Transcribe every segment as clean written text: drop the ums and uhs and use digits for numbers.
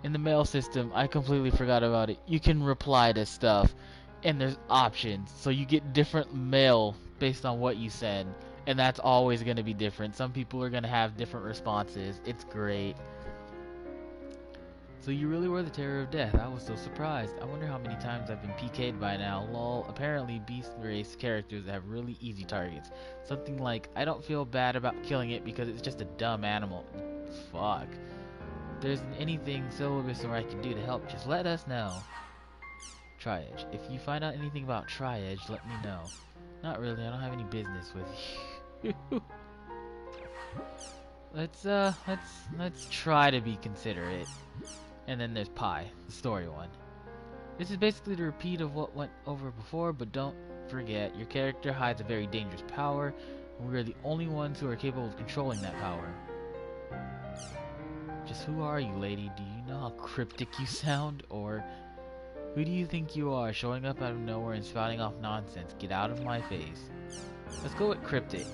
In the mail system, I completely forgot about it. You can reply to stuff, and there's options, so you get different mail based on what you send, and that's always going to be different. Some people are going to have different responses. It's great. So you really were the terror of death. I was so surprised. I wonder how many times I've been PK'd by now. Lol. Apparently, beast race characters have really easy targets. Something like, I don't feel bad about killing it because it's just a dumb animal. Fuck. If there's anything Syllabus or I can do to help, just let us know. Triage. If you find out anything about Triage, let me know. Not really, I don't have any business with you. let's try to be considerate. And then there's Pi, the story one. This is basically the repeat of what went over before, but don't forget, your character hides a very dangerous power, and we are the only ones who are capable of controlling that power. Just who are you, lady? Do you know how cryptic you sound? Or who do you think you are, showing up out of nowhere and spouting off nonsense? Get out of my face. Let's go with cryptic.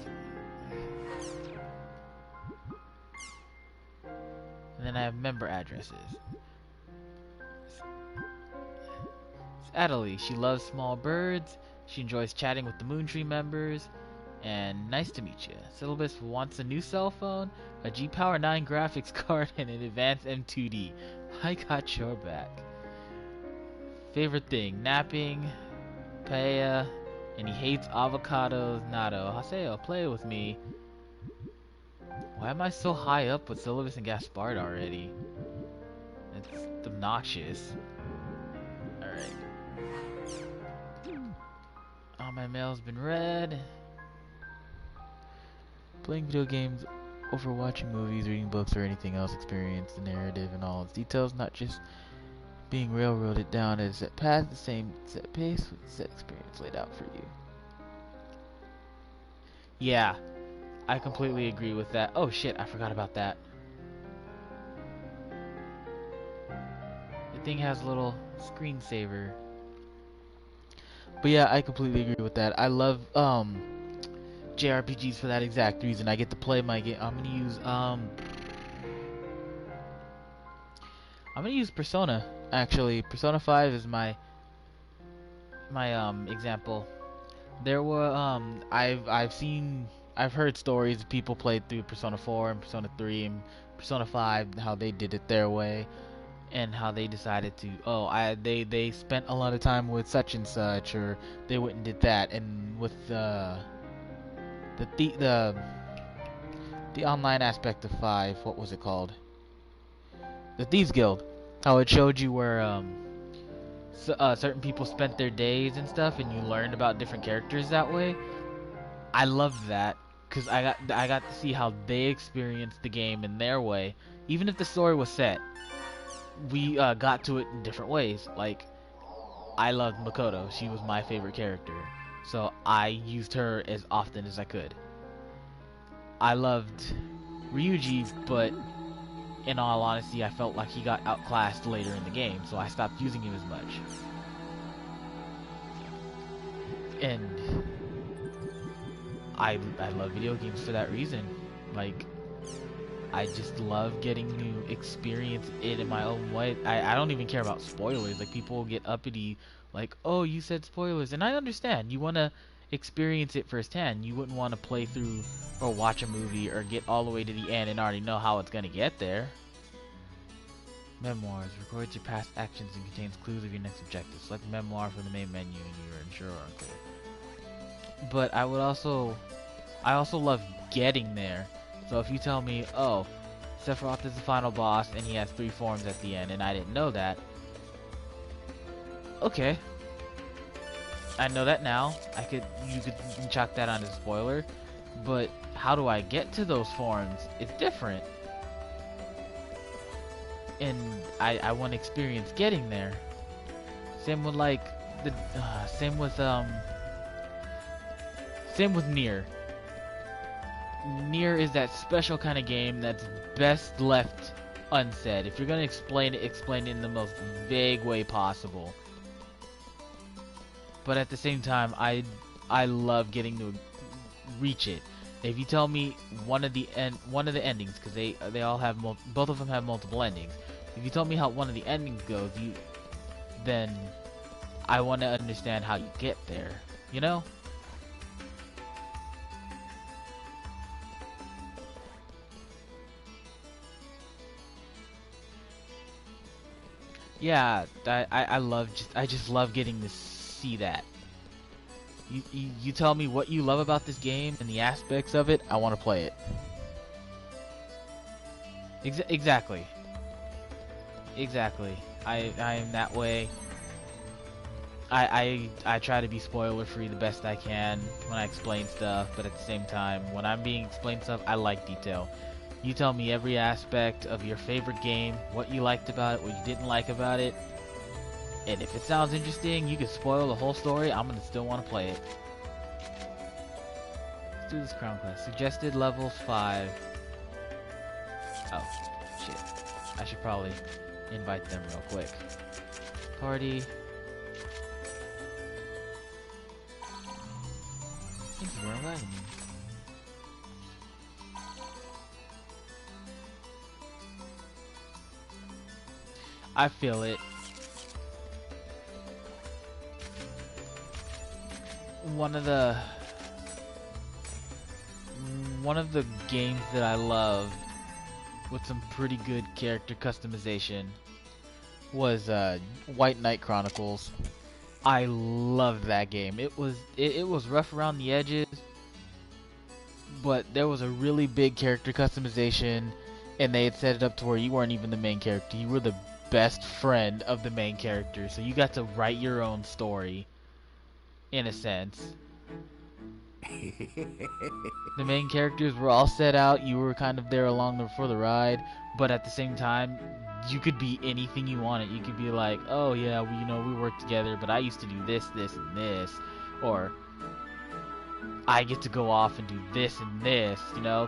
And then I have member addresses. Adelie, she loves small birds, she enjoys chatting with the Moontree members, and nice to meet you. Syllabus wants a new cell phone, a G-Power 9 graphics card, and an advanced M2D. I got your back. Favorite thing, napping, paella, and he hates avocados, natto. Haseo, play with me. Why am I so high up with Syllabus and Gaspard already? It's obnoxious. Alright. All my mail's been read. Playing video games over watching movies, reading books, or anything else, experience the narrative and all its details, not just being railroaded down at a set path, the same set pace with set experience laid out for you. Yeah, I completely agree with that. Oh shit, I forgot about that. The thing has a little screensaver. But yeah, I completely agree with that. I love JRPGs for that exact reason. I get to play my game. I'm gonna use Persona. Actually, Persona 5 is my example. There were I've heard stories of people played through Persona 4 and Persona 3 and Persona 5, how they did it their way, and how they decided to, they spent a lot of time with such and such, or they went and did that. And with the online aspect of 5, what was it called? The Thieves Guild. How it showed you where certain people spent their days and stuff, and you learned about different characters that way. I loved that because I got to see how they experienced the game in their way. Even if the story was set, we got to it in different ways. Like, I loved Makoto. She was my favorite character, so I used her as often as I could. I loved Ryuji, but in all honesty, I felt like he got outclassed later in the game, so I stopped using him as much. And I love video games for that reason. Like, I just love getting to experience it in my own way. I don't even care about spoilers. Like, people get uppity, like, oh, you said spoilers. And I understand. You want to experience it firsthand. You wouldn't want to play through or watch a movie or get all the way to the end and already know how it's going to get there. Memoirs. Records your past actions and contains clues of your next objective. Select memoir from the main menu and you are unsure or unclear. But I also love getting there. So if you tell me, oh, Sephiroth is the final boss and he has 3 forms at the end, and I didn't know that, okay, I know that now. You could chalk that on as a spoiler, but how do I get to those forms? It's different, and I want to experience getting there. Same with same with Nier. Nier is that special kind of game that's best left unsaid. If you're gonna explain it in the most vague way possible. But at the same time, I love getting to reach it. If you tell me one of the endings, because they all have both of them have multiple endings. If you tell me how one of the endings goes, then I want to understand how you get there. You know? Yeah, I just love getting to see that. You tell me what you love about this game and the aspects of it, I want to play it. Exactly. Exactly. I am that way. I try to be spoiler free the best I can when I explain stuff, but at the same time, when I'm being explained stuff, I like detail. You tell me every aspect of your favorite game, what you liked about it, what you didn't like about it, and if it sounds interesting, you can spoil the whole story, I'm gonna still want to play it. Let's do this crown quest. Suggested level 5. Oh, shit. I should probably invite them real quick. Party. Thank you for inviting me. I feel it. One of the games that I love with some pretty good character customization was White Knight Chronicles. I loved that game. It was rough around the edges, but there was a really big character customization, and they had set it up to where you weren't even the main character. You were the best friend of the main character, so you got to write your own story, in a sense. The main characters were all set out. You were kind of there along for the ride, but at the same time, you could be anything you wanted. You could be like, oh yeah, we work together, but I used to do this, this, and this, or I get to go off and do this and this,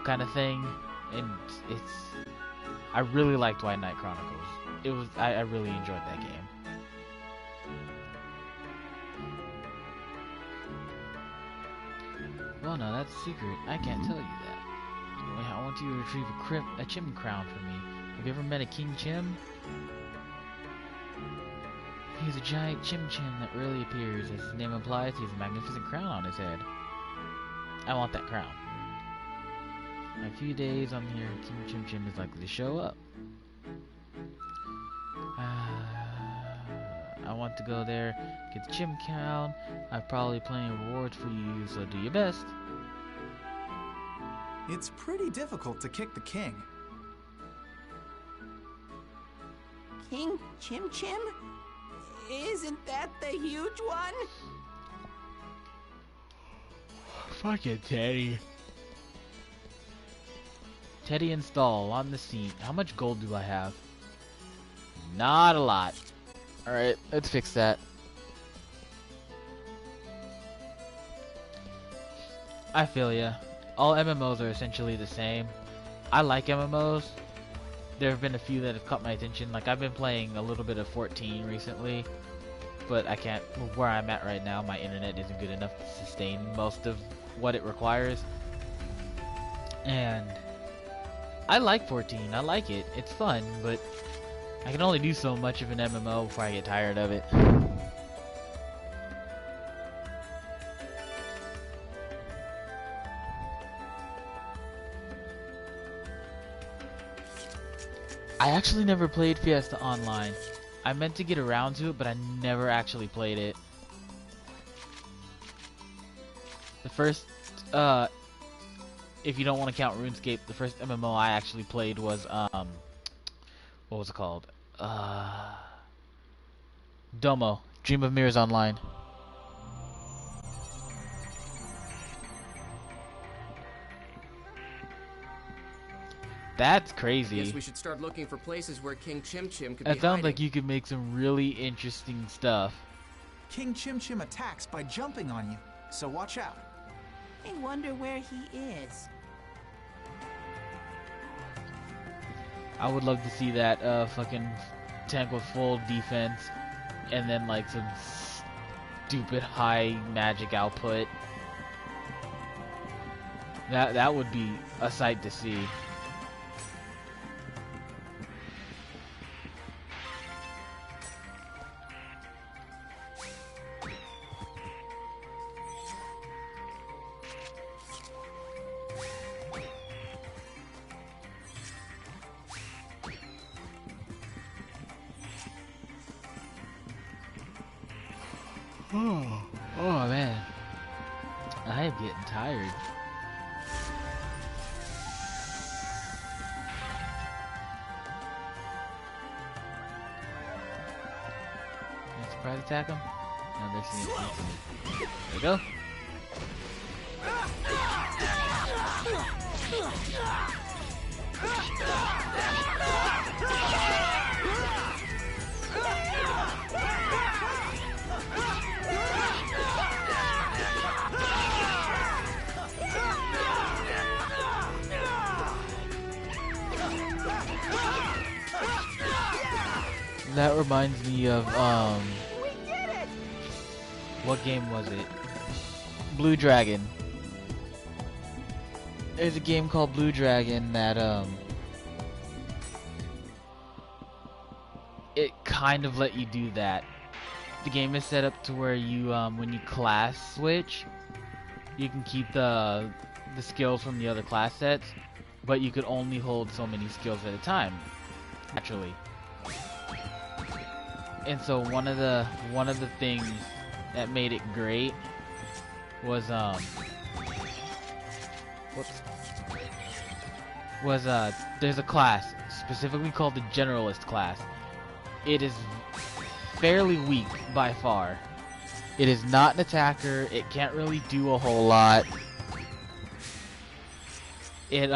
kind of thing. And I really liked White Knight Chronicles. I really enjoyed that game. Well, no, that's a secret. I can't tell you that. I want you to retrieve a chim crown for me. Have you ever met a King Chim? He's a giant chim that rarely appears. As his name implies, he has a magnificent crown on his head. I want that crown. In a few days, I'm here. King Chim is likely to show up. I want to go there, get the chim crown. I've probably plenty of rewards for you, so do your best. It's pretty difficult to kick the king. King Chim Chim? Isn't that the huge one? Fucking Teddy. Teddy install on the scene. How much gold do I have? Not a lot. Alright, let's fix that. I feel ya. All MMOs are essentially the same. I like MMOs. There have been a few that have caught my attention. Like, I've been playing a little bit of 14 recently, but I can't. Where I'm at right now, my internet isn't good enough to sustain most of what it requires. And I like 14. I like it. It's fun, but I can only do so much of an MMO before I get tired of it. I actually never played Fiesta Online. I meant to get around to it, but I never actually played it. The first, if you don't want to count RuneScape, the first MMO I actually played was, what was it called? Domo, Dream of Mirrors Online. That's crazy. Guess we should start looking for places where King Chim Chim could be That sounds hiding. like you could make some really interesting stuff. King Chim Chim attacks by jumping on you, so watch out. I wonder where he is. I would love to see that fucking tank with full defense and then like some stupid high magic output. That would be a sight to see. Oh man, I am getting tired. Surprise attack him? No, they're seeing it. There we go. That reminds me of what game was it? Blue Dragon. There's a game called Blue Dragon that it kind of let you do that. The game is set up to where you when you class switch, you can keep the skills from the other class sets, but you could only hold so many skills at a time, naturally. And so one of the things that made it great was there's a class specifically called the Generalist class. It is fairly weak by far. It is not an attacker. It can't really do a whole lot. It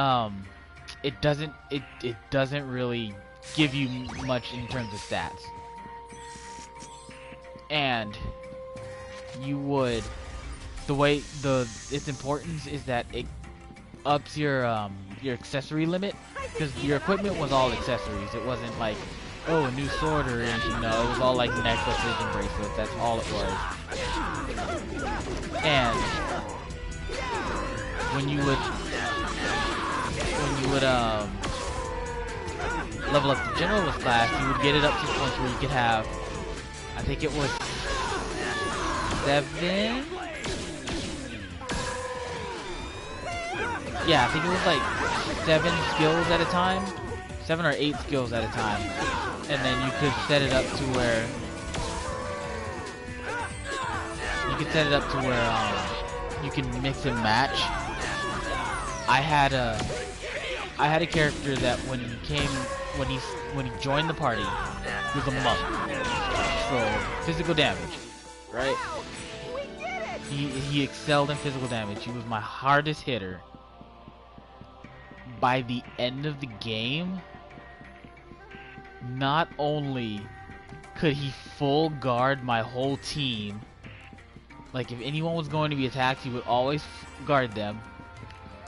doesn't really give you much in terms of stats. And its importance is that it ups your accessory limit, because your equipment was all accessories. It wasn't like, oh, a new sword or anything. No, it was all like necklaces and bracelets. That's all it was. And when you would level up the Generalist class, you would get it up to the point where you could have, I think it was 7. Yeah, I think it was like 7 skills at a time, 7 or 8 skills at a time, and then you could set it up to where you can mix and match. I had a character that when he joined the party, he was a monk. So physical damage, right? He excelled in physical damage. He was my hardest hitter. By the end of the game, not only could he full guard my whole team, like if anyone was going to be attacked, he would always guard them.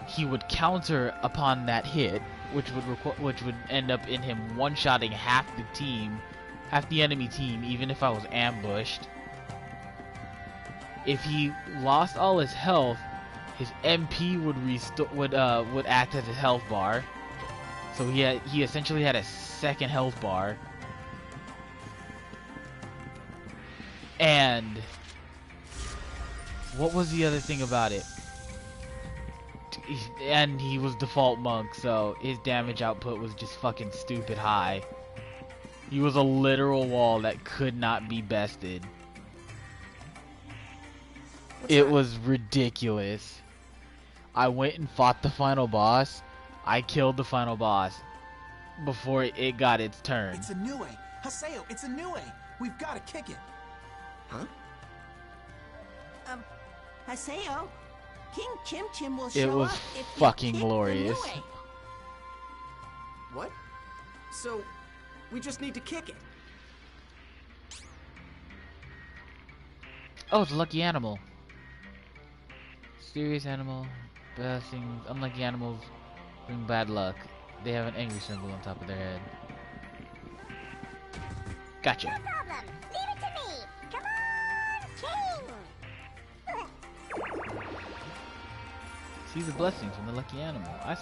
He would counter upon that hit, which would end up in him one-shotting half the enemy team, even if I was ambushed. If he lost all his health, his MP would act as a health bar. So he essentially had a second health bar. And what was the other thing about it? And he was default monk, so his damage output was just fucking stupid high. He was a literal wall that could not be bested. It was ridiculous. I went and fought the final boss. I killed the final boss before it got its turn. It's a new way. Haseo, it's a new way. We've got to kick it. Huh? Haseo, King Chim Chim will It show was up if you fucking kick glorious. the Nue. What? So, we just need to kick it. Oh, it's a lucky animal. Serious animal. Blessings. Unlucky animals bring bad luck. They have an angry symbol on top of their head. Gotcha. No problem. Leave it to me. Come on, King. See the blessings from the lucky animal. I